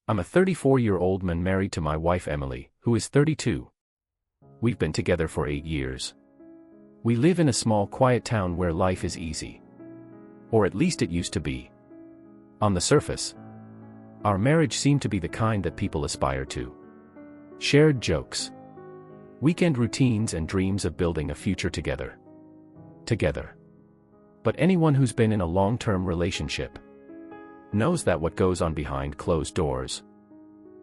I'm a 34-year-old man married to my wife Emily, who is 32. We've been together for 8 years. We live in a small quiet town where life is easy. Or at least it used to be. On the surface, our marriage seemed to be the kind that people aspire to. Shared jokes, weekend routines, and dreams of building a future together. But anyone who's been in a long-term relationship knows that what goes on behind closed doors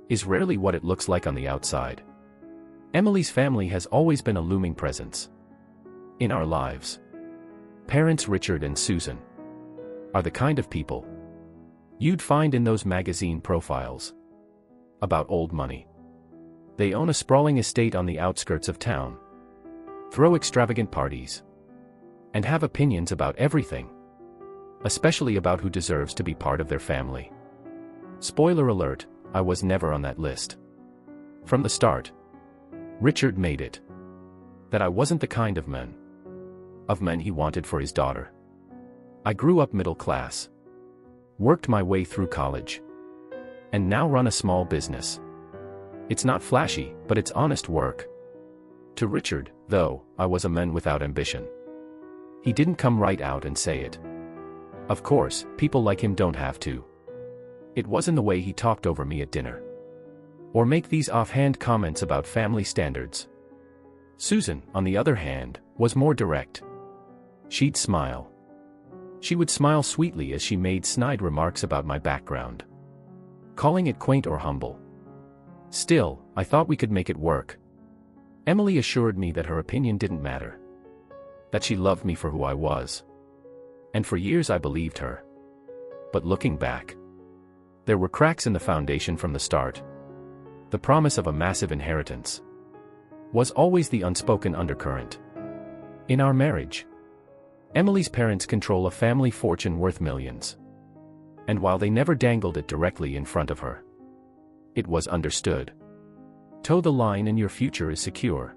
is rarely what it looks like on the outside. Emily's family has always been a looming presence in our lives. Parents Richard and Susan are the kind of people you'd find in those magazine profiles about old money. They own a sprawling estate on the outskirts of town, throw extravagant parties, and have opinions about everything, especially about who deserves to be part of their family. Spoiler alert, I was never on that list. From the start, Richard made it that I wasn't the kind of man he wanted for his daughter. I grew up middle class, worked my way through college, and now run a small business. It's not flashy, but it's honest work. To Richard, though, I was a man without ambition. He didn't come right out and say it. Of course, people like him don't have to. It wasn't the way he talked over me at dinner, or make these offhand comments about family standards. Susan, on the other hand, was more direct. She'd smile. She would smile sweetly as she made snide remarks about my background, calling it quaint or humble. Still, I thought we could make it work. Emily assured me that her opinion didn't matter, that she loved me for who I was. And for years I believed her. But looking back, there were cracks in the foundation from the start. The promise of a massive inheritance was always the unspoken undercurrent in our marriage. Emily's parents control a family fortune worth millions. And while they never dangled it directly in front of her, it was understood. Toe the line and your future is secure.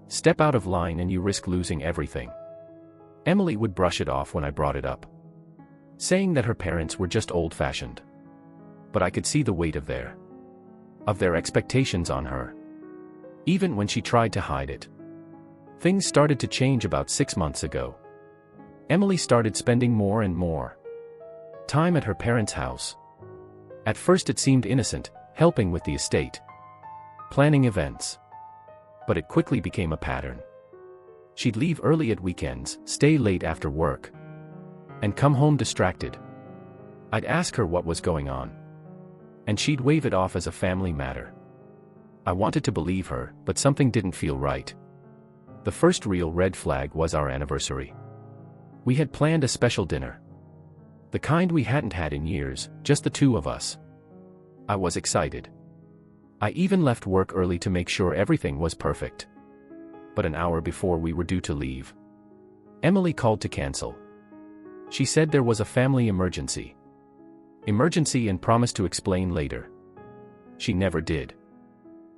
Step out of line and you risk losing everything. Emily would brush it off when I brought it up, saying that her parents were just old-fashioned. But I could see the weight of their expectations on her, even when she tried to hide it. Things started to change about 6 months ago. Emily started spending more and more time at her parents' house. At first it seemed innocent, helping with the estate, planning events. But it quickly became a pattern. She'd leave early at weekends, stay late after work, and come home distracted. I'd ask her what was going on, and she'd wave it off as a family matter. I wanted to believe her, but something didn't feel right. The first real red flag was our anniversary. We had planned a special dinner, the kind we hadn't had in years, just the two of us. I was excited. I even left work early to make sure everything was perfect. But an hour before we were due to leave, Emily called to cancel. She said there was a family emergency. And promised to explain later. She never did.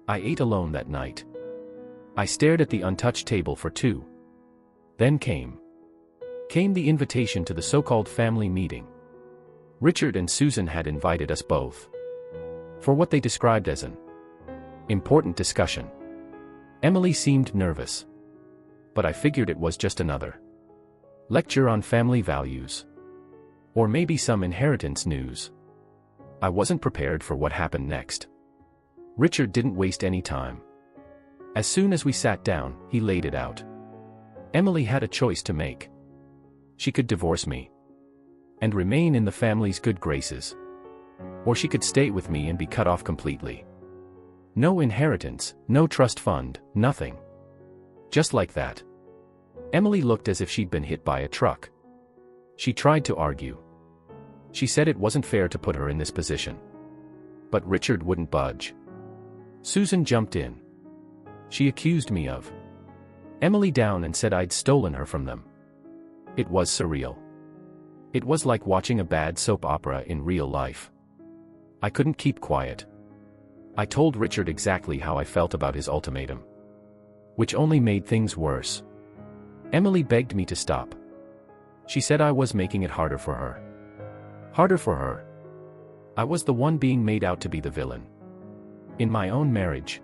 I ate alone that night. I stared at the untouched table for two. Then came the invitation to the so-called family meeting. Richard and Susan had invited us both for what they described as an important discussion. Emily seemed nervous, but I figured it was just another lecture on family values, or maybe some inheritance news. I wasn't prepared for what happened next. Richard didn't waste any time. As soon as we sat down, he laid it out. Emily had a choice to make. She could divorce me and remain in the family's good graces, or she could stay with me and be cut off completely. No inheritance, no trust fund, nothing. Just like that. Emily looked as if she'd been hit by a truck. She tried to argue. She said it wasn't fair to put her in this position. But Richard wouldn't budge. Susan jumped in. She accused me of Emily down and said I'd stolen her from them. It was surreal. It was like watching a bad soap opera in real life. I couldn't keep quiet. I told Richard exactly how I felt about his ultimatum, which only made things worse. Emily begged me to stop. She said I was making it harder for her. Harder for her. I was the one being made out to be the villain. In my own marriage.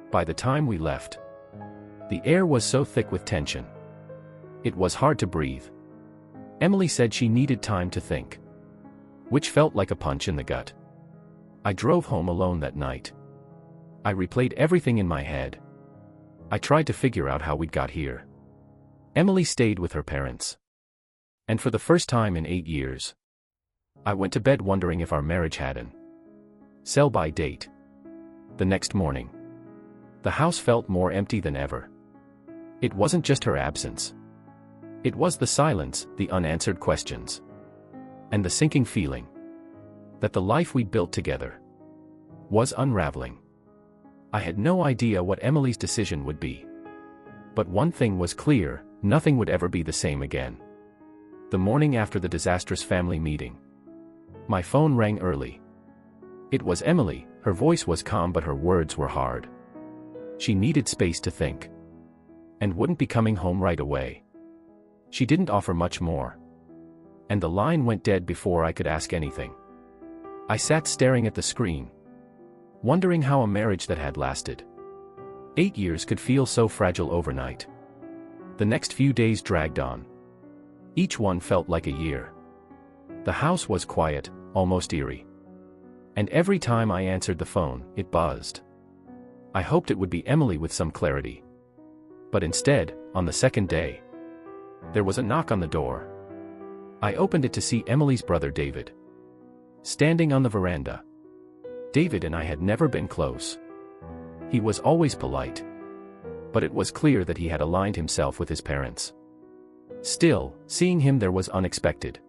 By the time we left, the air was so thick with tension. It was hard to breathe. Emily said she needed time to think, which felt like a punch in the gut. I drove home alone that night. I replayed everything in my head. I tried to figure out how we'd got here. Emily stayed with her parents. And for the first time in 8 years, I went to bed wondering if our marriage had an sell-by date. The next morning, the house felt more empty than ever. It wasn't just her absence. It was the silence, the unanswered questions, and the sinking feeling that the life we'd built together was unraveling. I had no idea what Emily's decision would be. But one thing was clear, nothing would ever be the same again. The morning after the disastrous family meeting, my phone rang early. It was Emily. Her voice was calm but her words were hard. She needed space to think, and wouldn't be coming home right away. She didn't offer much more. And the line went dead before I could ask anything. I sat staring at the screen, wondering how a marriage that had lasted 8 years could feel so fragile overnight. The next few days dragged on. Each one felt like a year. The house was quiet, almost eerie. And every time I answered the phone, it buzzed. I hoped it would be Emily with some clarity. But instead, on the second day, there was a knock on the door. I opened it to see Emily's brother David standing on the veranda. David and I had never been close. He was always polite. But it was clear that he had aligned himself with his parents. Still, seeing him there was unexpected.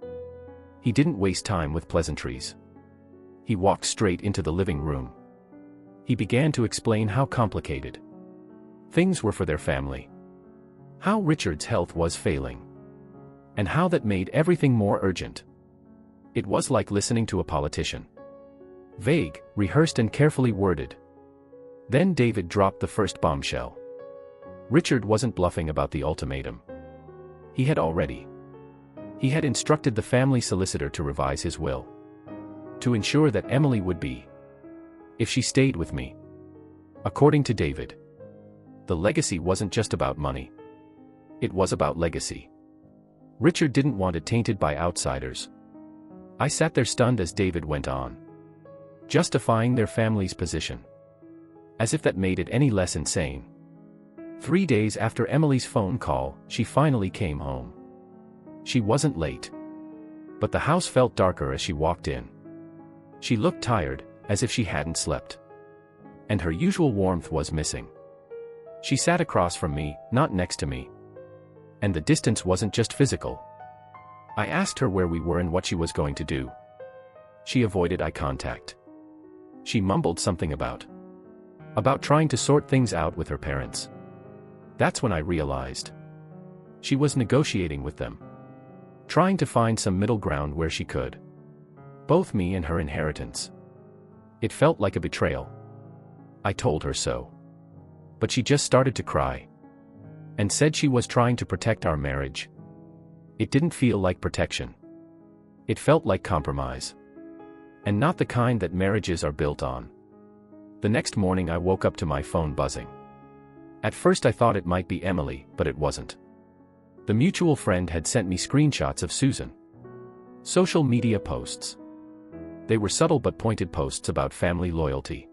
He didn't waste time with pleasantries. He walked straight into the living room. He began to explain how complicated things were for their family. How Richard's health was failing. And how that made everything more urgent. It was like listening to a politician. Vague, rehearsed and carefully worded. Then David dropped the first bombshell. Richard wasn't bluffing about the ultimatum. He had instructed the family solicitor to revise his will, to ensure that Emily would be, if she stayed with me. According to David, the legacy wasn't just about money. It was about legacy. Richard didn't want it tainted by outsiders. I sat there stunned as David went on, justifying their family's position. As if that made it any less insane. 3 days after Emily's phone call, she finally came home. She wasn't late. But the house felt darker as she walked in. She looked tired, as if she hadn't slept. And her usual warmth was missing. She sat across from me, not next to me. And the distance wasn't just physical. I asked her where we were and what she was going to do. She avoided eye contact. She mumbled something about trying to sort things out with her parents. That's when I realized. She was negotiating with them. Trying to find some middle ground where she could. Both me and her inheritance. It felt like a betrayal. I told her so. But she just started to cry. And said she was trying to protect our marriage. It didn't feel like protection. It felt like compromise. And not the kind that marriages are built on. The next morning I woke up to my phone buzzing. At first I thought it might be Emily, but it wasn't. The mutual friend had sent me screenshots of Susan. Social media posts. They were subtle but pointed posts about family loyalty.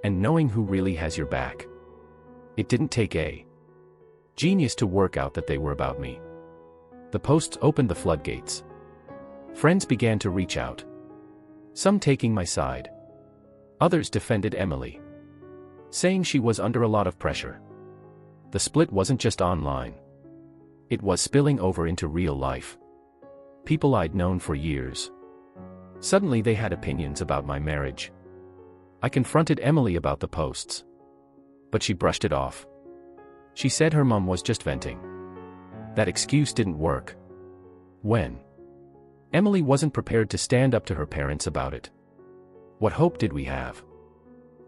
And knowing who really has your back. It didn't take a genius to work out that they were about me. The posts opened the floodgates. Friends began to reach out. Some taking my side. Others defended Emily, saying she was under a lot of pressure. The split wasn't just online. It was spilling over into real life. People I'd known for years. Suddenly they had opinions about my marriage. I confronted Emily about the posts. But she brushed it off. She said her mom was just venting. That excuse didn't work. When Emily wasn't prepared to stand up to her parents about it. What hope did we have?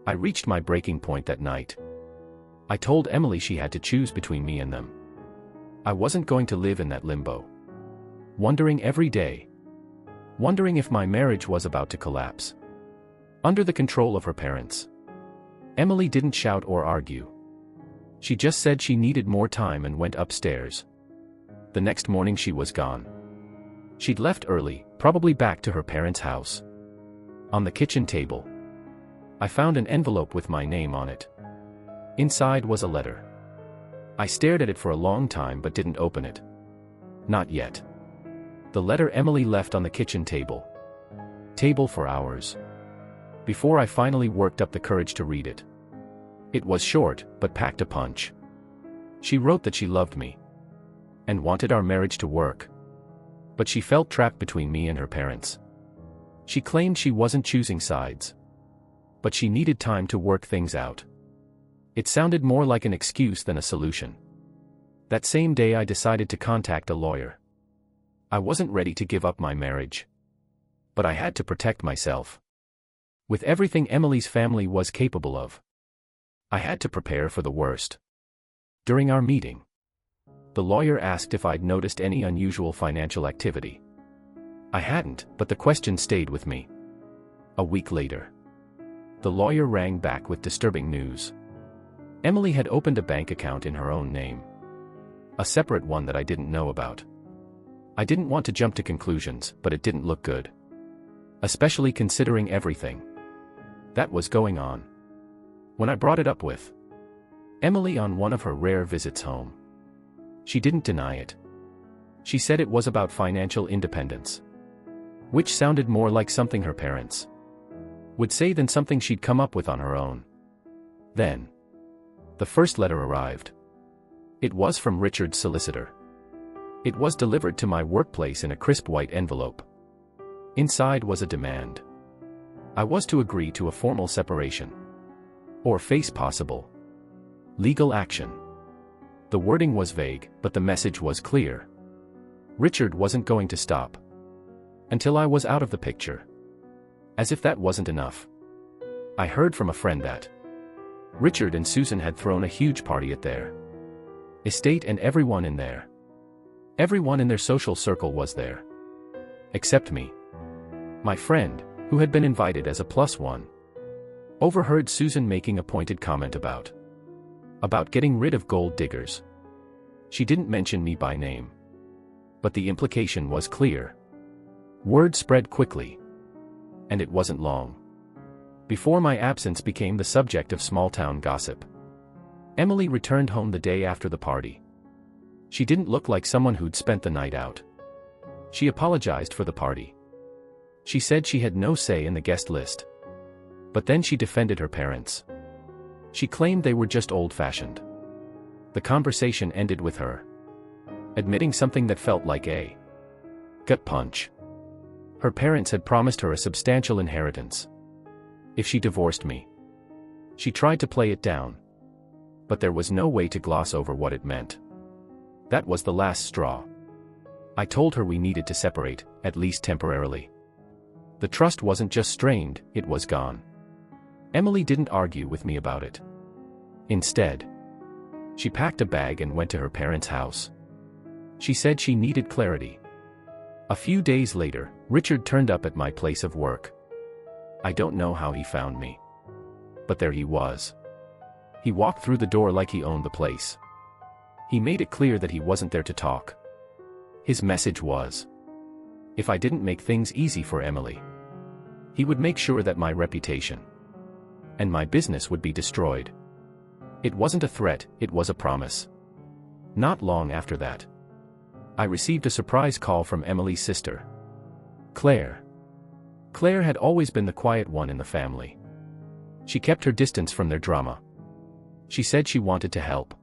I reached my breaking point that night. I told Emily she had to choose between me and them. I wasn't going to live in that limbo. Wondering every day wondering if my marriage was about to collapse. Under the control of her parents. Emily didn't shout or argue. She just said she needed more time and went upstairs. The next morning she was gone. She'd left early, probably back to her parents' house. On the kitchen table, I found an envelope with my name on it. Inside was a letter. I stared at it for a long time but didn't open it. Not yet. The letter Emily left on the kitchen table. Table for hours. Before I finally worked up the courage to read it. It was short, but packed a punch. She wrote that she loved me. And wanted our marriage to work. But she felt trapped between me and her parents. She claimed she wasn't choosing sides. But she needed time to work things out. It sounded more like an excuse than a solution. That same day I decided to contact a lawyer. I wasn't ready to give up my marriage. But I had to protect myself. With everything Emily's family was capable of. I had to prepare for the worst. During our meeting, the lawyer asked if I'd noticed any unusual financial activity. I hadn't, but the question stayed with me. A week later, the lawyer rang back with disturbing news. Emily had opened a bank account in her own name. A separate one that I didn't know about. I didn't want to jump to conclusions, but it didn't look good. Especially considering everything that was going on. When I brought it up with Emily on one of her rare visits home, she didn't deny it. She said it was about financial independence. Which sounded more like something her parents would say than something she'd come up with on her own. Then, the first letter arrived. It was from Richard's solicitor. It was delivered to my workplace in a crisp white envelope. Inside was a demand. I was to agree to a formal separation. Or face possible legal action. The wording was vague, but the message was clear. Richard wasn't going to stop until I was out of the picture. As if that wasn't enough, I heard from a friend that Richard and Susan had thrown a huge party at their estate and everyone in their social circle was there. Except me. My friend, who had been invited as a +1, overheard Susan making a pointed comment about getting rid of gold diggers. She didn't mention me by name. But the implication was clear. Word spread quickly. And it wasn't long before my absence became the subject of small-town gossip. Emily returned home the day after the party. She didn't look like someone who'd spent the night out. She apologized for the party. She said she had no say in the guest list. But then she defended her parents. She claimed they were just old-fashioned. The conversation ended with her admitting something that felt like a gut punch. Her parents had promised her a substantial inheritance if she divorced me. She tried to play it down. But there was no way to gloss over what it meant. That was the last straw. I told her we needed to separate, at least temporarily. The trust wasn't just strained, it was gone. Emily didn't argue with me about it. Instead, she packed a bag and went to her parents' house. She said she needed clarity. A few days later, Richard turned up at my place of work. I don't know how he found me. But there he was. He walked through the door like he owned the place. He made it clear that he wasn't there to talk. His message was, if I didn't make things easy for Emily, he would make sure that my reputation and my business would be destroyed. It wasn't a threat, it was a promise. Not long after that, I received a surprise call from Emily's sister, Claire. Claire had always been the quiet one in the family. She kept her distance from their drama. She said she wanted to help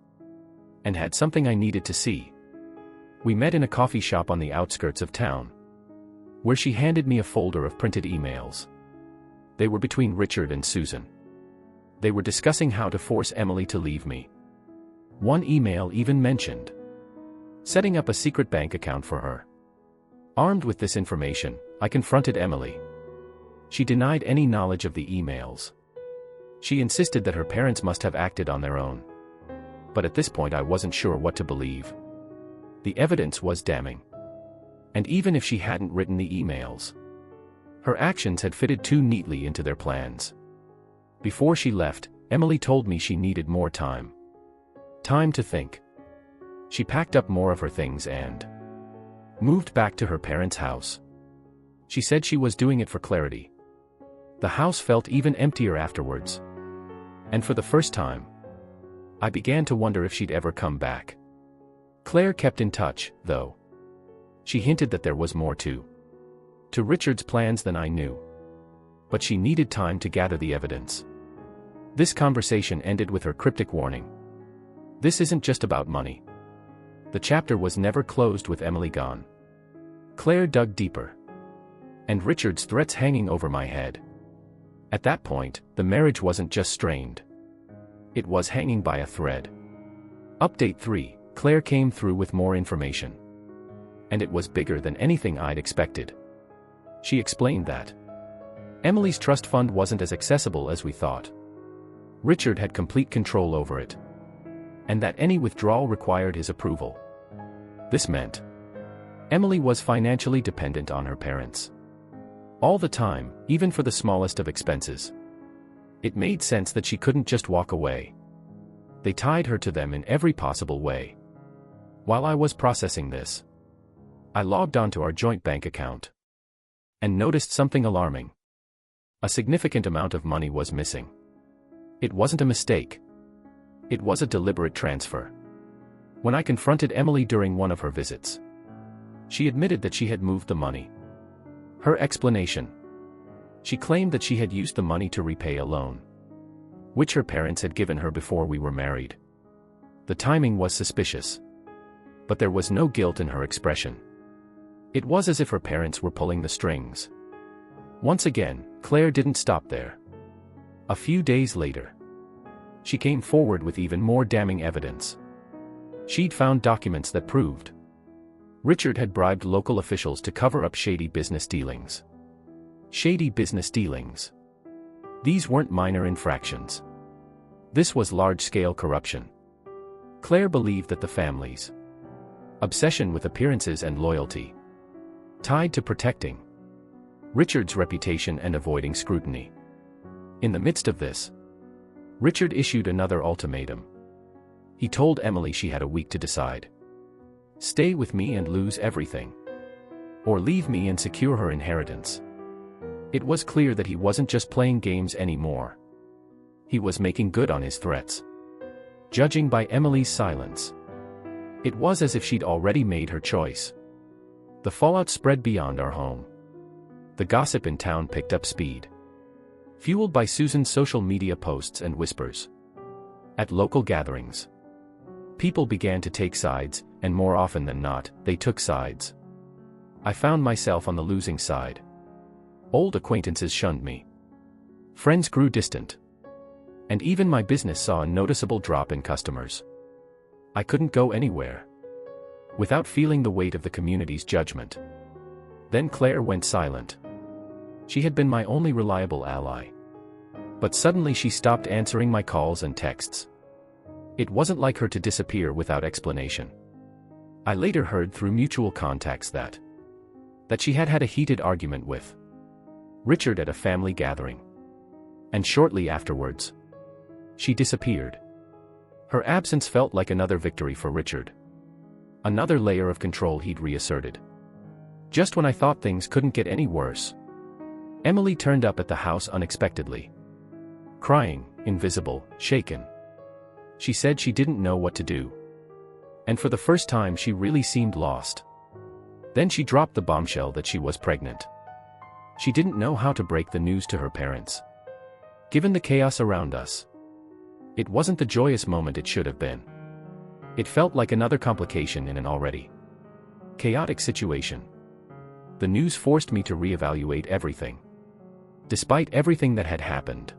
and had something I needed to see. We met in a coffee shop on the outskirts of town, where she handed me a folder of printed emails. They were between Richard and Susan. They were discussing how to force Emily to leave me. One email even mentioned setting up a secret bank account for her. Armed with this information, I confronted Emily. She denied any knowledge of the emails. She insisted that her parents must have acted on their own. But at this point I wasn't sure what to believe. The evidence was damning. And even if she hadn't written the emails, Her actions had fitted too neatly into their plans. Before she left, Emily told me she needed more time. Time to think. She packed up more of her things and moved back to her parents' house. She said she was doing it for clarity. The house felt even emptier afterwards. And for the first time, I began to wonder if she'd ever come back. Claire kept in touch, though. She hinted that there was more to Richard's plans than I knew. But she needed time to gather the evidence. This conversation ended with her cryptic warning. This isn't just about money. The chapter was never closed with Emily gone. Claire dug deeper. And Richard's threats hanging over my head. At that point, the marriage wasn't just strained. It was hanging by a thread. Update 3, Claire came through with more information. And it was bigger than anything I'd expected. She explained that Emily's trust fund wasn't as accessible as we thought. Richard had complete control over it. And that any withdrawal required his approval. This meant Emily was financially dependent on her parents. All the time, even for the smallest of expenses. It made sense that she couldn't just walk away. They tied her to them in every possible way. While I was processing this, I logged onto our joint bank account and noticed something alarming. A significant amount of money was missing. It wasn't a mistake. It was a deliberate transfer. When I confronted Emily during one of her visits, she admitted that she had moved the money. Her explanation: she claimed that she had used the money to repay a loan, which her parents had given her before we were married. The timing was suspicious. But there was no guilt in her expression. It was as if her parents were pulling the strings. Once again, Claire didn't stop there. A few days later, she came forward with even more damning evidence. She'd found documents that proved Richard had bribed local officials to cover up shady business dealings. Shady business dealings. These weren't minor infractions. This was large-scale corruption. Claire believed that the family's obsession with appearances and loyalty tied to protecting Richard's reputation and avoiding scrutiny. In the midst of this, Richard issued another ultimatum. He told Emily she had a week to decide. Stay with me and lose everything. Or leave me and secure her inheritance. It was clear that he wasn't just playing games anymore. He was making good on his threats. Judging by Emily's silence, it was as if she'd already made her choice. The fallout spread beyond our home. The gossip in town picked up speed, fueled by Susan's social media posts and whispers. At local gatherings, people began to take sides, and more often than not, they took sides. I found myself on the losing side. Old acquaintances shunned me. Friends grew distant. And even my business saw a noticeable drop in customers. I couldn't go anywhere without feeling the weight of the community's judgment. Then Claire went silent. She had been my only reliable ally. But suddenly she stopped answering my calls and texts. It wasn't like her to disappear without explanation. I later heard through mutual contacts that she had had a heated argument with Richard at a family gathering. And shortly afterwards, she disappeared. Her absence felt like another victory for Richard. Another layer of control he'd reasserted. Just when I thought things couldn't get any worse, Emily turned up at the house unexpectedly. Crying, invisible, shaken. She said she didn't know what to do. And for the first time she really seemed lost. Then she dropped the bombshell that she was pregnant. She didn't know how to break the news to her parents. Given the chaos around us, it wasn't the joyous moment it should have been. It felt like another complication in an already chaotic situation. The news forced me to reevaluate everything. Despite everything that had happened,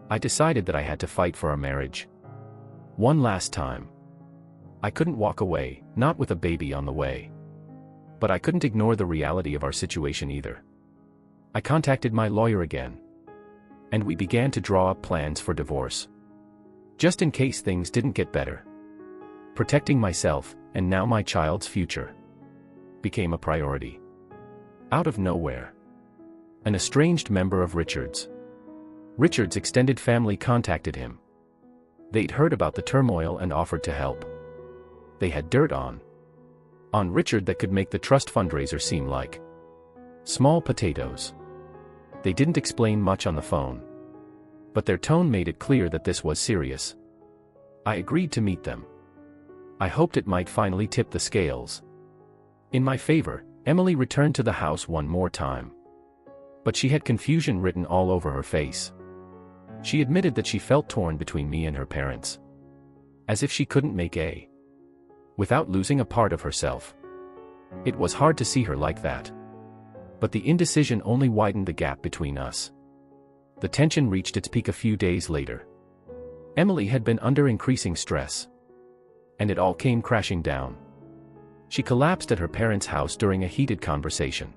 I decided that I had to fight for our marriage. One last time. I couldn't walk away, not with a baby on the way. But I couldn't ignore the reality of our situation either. I contacted my lawyer again. And we began to draw up plans for divorce. Just in case things didn't get better. Protecting myself, and now my child's future, became a priority. Out of nowhere, An estranged member of Richard's. Richard's extended family contacted him. They'd heard about the turmoil and offered to help. They had dirt on Richard that could make the trust fundraiser seem like small potatoes. They didn't explain much on the phone, but their tone made it clear that this was serious. I agreed to meet them. I hoped it might finally tip the scales in my favor. Emily returned to the house one more time, but she had confusion written all over her face. She admitted that she felt torn between me and her parents, as if she couldn't make a without losing a part of herself. It was hard to see her like that, but the indecision only widened the gap between us. The tension reached its peak a few days later. Emily had been under increasing stress, and it all came crashing down. She collapsed at her parents' house during a heated conversation.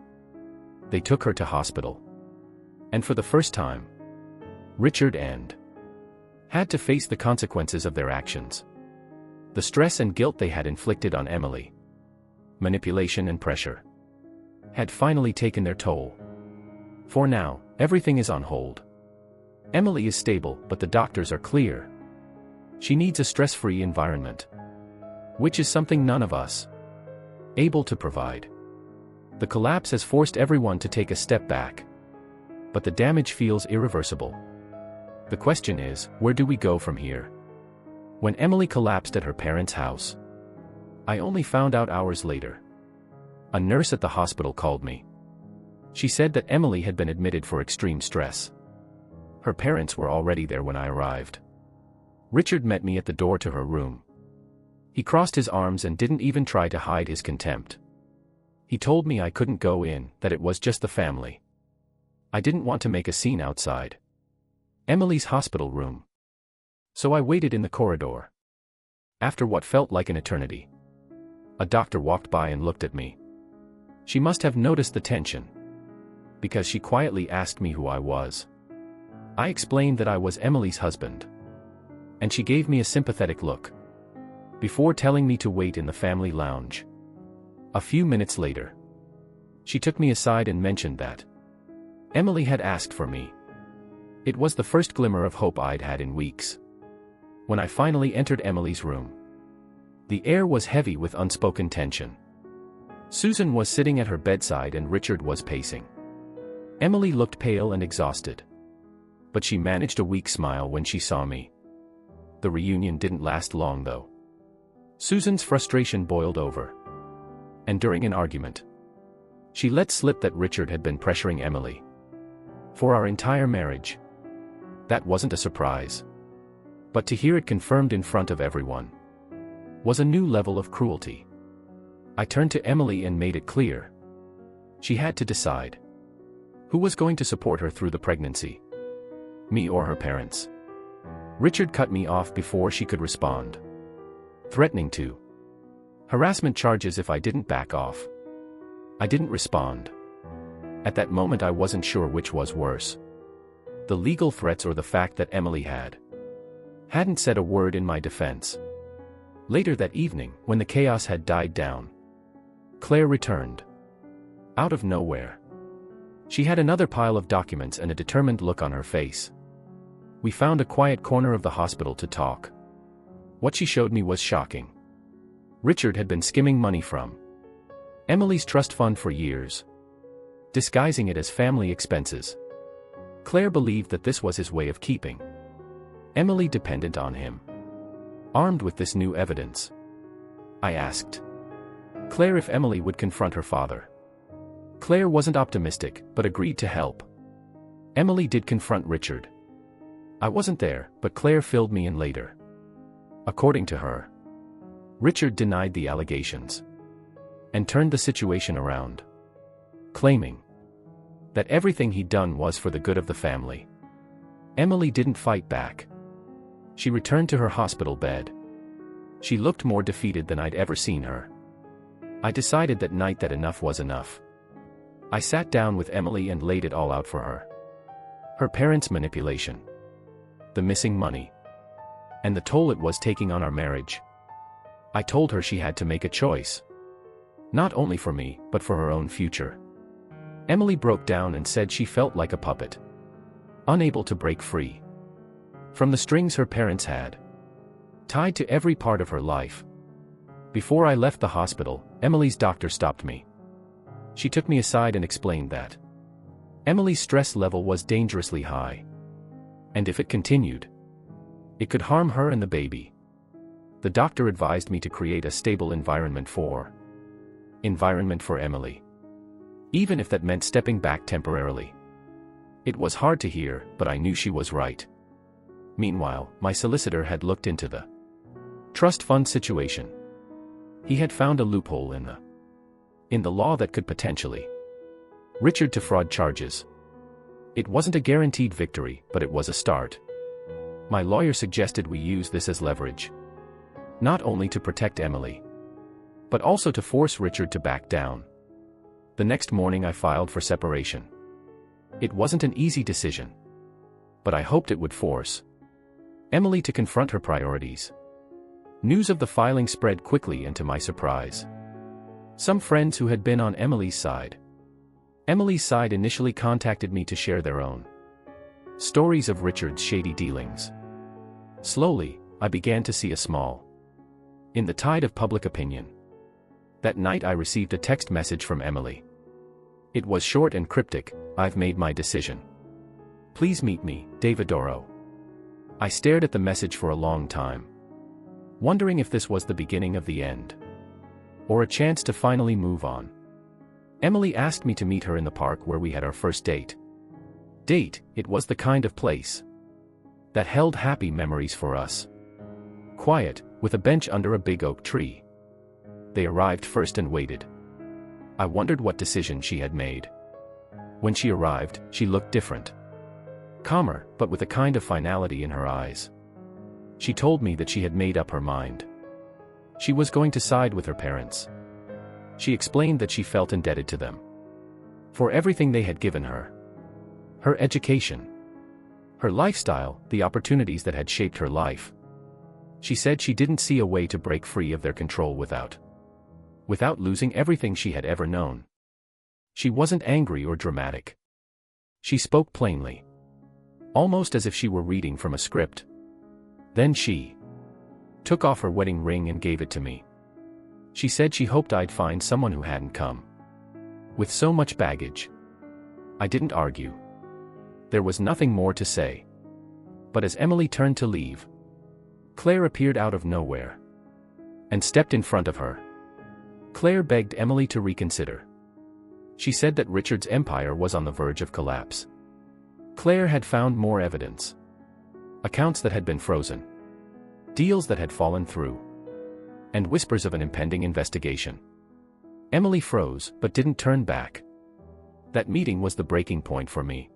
They took her to hospital, and for the first time, Richard and had to face the consequences of their actions. The stress and guilt they had inflicted on Emily, manipulation and pressure, had finally taken their toll. For now, everything is on hold. Emily is stable, but the doctors are clear. She needs a stress-free environment, which is something none of us able to provide. The collapse has forced everyone to take a step back, but the damage feels irreversible. The question is, where do we go from here? When Emily collapsed at her parents' house, I only found out hours later. A nurse at the hospital called me. She said that Emily had been admitted for extreme stress. Her parents were already there when I arrived. Richard met me at the door to her room. He crossed his arms and didn't even try to hide his contempt. He told me I couldn't go in, that it was just the family. I didn't want to make a scene outside Emily's hospital room, so I waited in the corridor. After what felt like an eternity, a doctor walked by and looked at me. She must have noticed the tension, because she quietly asked me who I was. I explained that I was Emily's husband, and she gave me a sympathetic look, before telling me to wait in the family lounge. A few minutes later, she took me aside and mentioned that Emily had asked for me. It was the first glimmer of hope I'd had in weeks. When I finally entered Emily's room, the air was heavy with unspoken tension. Susan was sitting at her bedside and Richard was pacing. Emily looked pale and exhausted, but she managed a weak smile when she saw me. The reunion didn't last long though. Susan's frustration boiled over, and during an argument, she let slip that Richard had been pressuring Emily for our entire marriage. That wasn't a surprise, but to hear it confirmed in front of everyone was a new level of cruelty. I turned to Emily and made it clear. She had to decide who was going to support her through the pregnancy, me or her parents. Richard cut me off before she could respond, threatening to harassment charges if I didn't back off. I didn't respond. At that moment I wasn't sure which was worse, the legal threats or the fact that Emily hadn't said a word in my defense. Later that evening, when the chaos had died down, Claire returned. Out of nowhere. She had another pile of documents and a determined look on her face. We found a quiet corner of the hospital to talk. What she showed me was shocking. Richard had been skimming money from Emily's trust fund for years, disguising it as family expenses. Claire believed that this was his way of keeping Emily dependent on him. Armed with this new evidence, I asked Claire if Emily would confront her father. Claire wasn't optimistic, but agreed to help. Emily did confront Richard. I wasn't there, but Claire filled me in later. According to her, Richard denied the allegations and turned the situation around, claiming that everything he'd done was for the good of the family. Emily didn't fight back. She returned to her hospital bed. She looked more defeated than I'd ever seen her. I decided that night that enough was enough. I sat down with Emily and laid it all out for her. Her parents' manipulation, the missing money, and the toll it was taking on our marriage. I told her she had to make a choice. Not only for me, but for her own future. Emily broke down and said she felt like a puppet, unable to break free from the strings her parents had tied to every part of her life. Before I left the hospital, Emily's doctor stopped me. She took me aside and explained that Emily's stress level was dangerously high, and if it continued, it could harm her and the baby. The doctor advised me to create a stable environment for Emily, even if that meant stepping back temporarily. It was hard to hear, but I knew she was right. Meanwhile, my solicitor had looked into the trust fund situation. He had found a loophole in the law that could potentially Richard to fraud charges. It wasn't a guaranteed victory, but it was a start. My lawyer suggested we use this as leverage, not only to protect Emily, but also to force Richard to back down. The next morning I filed for separation. It wasn't an easy decision, but I hoped it would force Emily to confront her priorities. News of the filing spread quickly, and to my surprise, some friends who had been on Emily's side initially contacted me to share their own stories of Richard's shady dealings. Slowly, I began to see a small in the tide of public opinion. That night I received a text message from Emily. It was short and cryptic: "I've made my decision. Please meet me, Davidoro." I stared at the message for a long time, wondering if this was the beginning of the end, or a chance to finally move on. Emily asked me to meet her in the park where we had our first date. It was the kind of place that held happy memories for us. Quiet, with a bench under a big oak tree. They arrived first and waited. I wondered what decision she had made. When she arrived, she looked different. Calmer, but with a kind of finality in her eyes. She told me that she had made up her mind. She was going to side with her parents. She explained that she felt indebted to them for everything they had given her. Her education, her lifestyle, the opportunities that had shaped her life. She said she didn't see a way to break free of their control without losing everything she had ever known. She wasn't angry or dramatic. She spoke plainly, almost as if she were reading from a script. Then she took off her wedding ring and gave it to me. She said she hoped I'd find someone who hadn't come with so much baggage. I didn't argue. There was nothing more to say. But as Emily turned to leave, Claire appeared out of nowhere and stepped in front of her. Claire begged Emily to reconsider. She said that Richard's empire was on the verge of collapse. Claire had found more evidence. Accounts that had been frozen, deals that had fallen through, and whispers of an impending investigation. Emily froze, but didn't turn back. That meeting was the breaking point for me.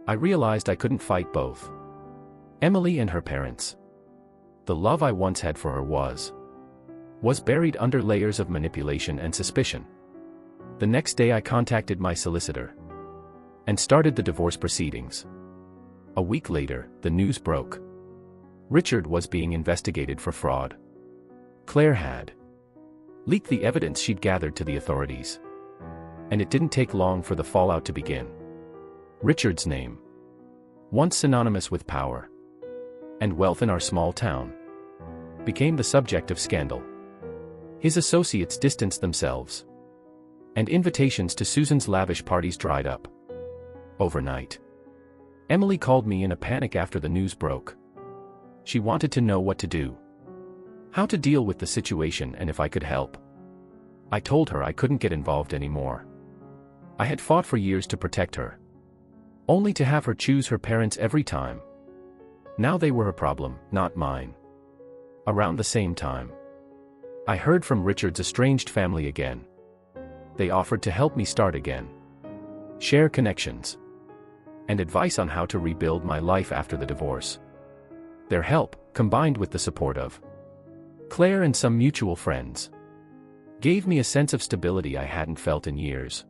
I realized I couldn't fight both Emily and her parents. The love I once had for her was buried under layers of manipulation and suspicion. The next day I contacted my solicitor and started the divorce proceedings. A week later, the news broke. Richard was being investigated for fraud. Claire had leaked the evidence she'd gathered to the authorities. And it didn't take long for the fallout to begin. Richard's name, once synonymous with power and wealth in our small town, became the subject of scandal. His associates distanced themselves, and invitations to Susan's lavish parties dried up. Overnight, Emily called me in a panic after the news broke. She wanted to know what to do, how to deal with the situation, and if I could help. I told her I couldn't get involved anymore. I had fought for years to protect her, only to have her choose her parents every time. Now they were her problem, not mine. Around the same time, I heard from Richard's estranged family again. They offered to help me start again, share connections, and advice on how to rebuild my life after the divorce. Their help, combined with the support of Claire and some mutual friends, gave me a sense of stability I hadn't felt in years.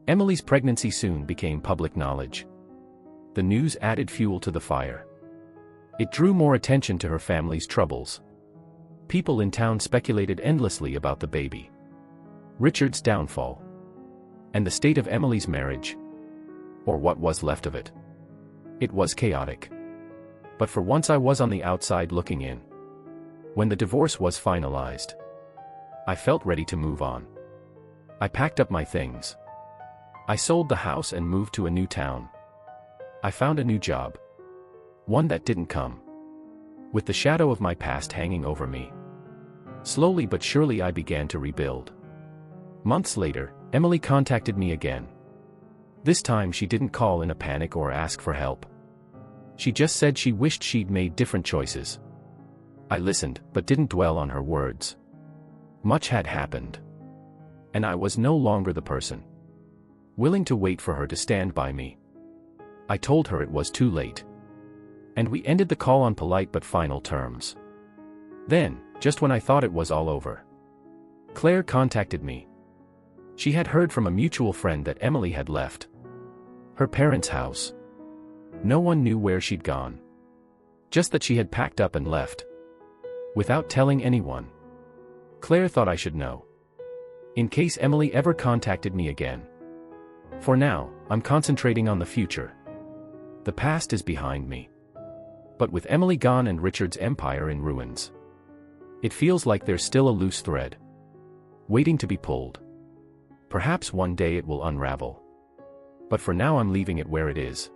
Emily's pregnancy soon became public knowledge. The news added fuel to the fire. It drew more attention to her family's troubles. People in town speculated endlessly about the baby, Richard's downfall, And the state of Emily's marriage, or what was left of it, it was chaotic. But for once I was on the outside looking in. When the divorce was finalized, I felt ready to move on. I packed up my things. I sold the house and moved to a new town. I found a new job. One that didn't come with the shadow of my past hanging over me. Slowly but surely I began to rebuild. Months later, Emily contacted me again. This time she didn't call in a panic or ask for help. She just said she wished she'd made different choices. I listened, but didn't dwell on her words. Much had happened. And I was no longer the person willing to wait for her to stand by me. I told her it was too late. And we ended the call on polite but final terms. Then, just when I thought it was all over, Claire contacted me. She had heard from a mutual friend that Emily had left her parents' house. No one knew where she'd gone. Just that she had packed up and left. Without telling anyone. Claire thought I should know, in case Emily ever contacted me again. For now, I'm concentrating on the future. The past is behind me. But with Emily gone and Richard's empire in ruins, it feels like there's still a loose thread waiting to be pulled. Perhaps one day it will unravel. But for now I'm leaving it where it is.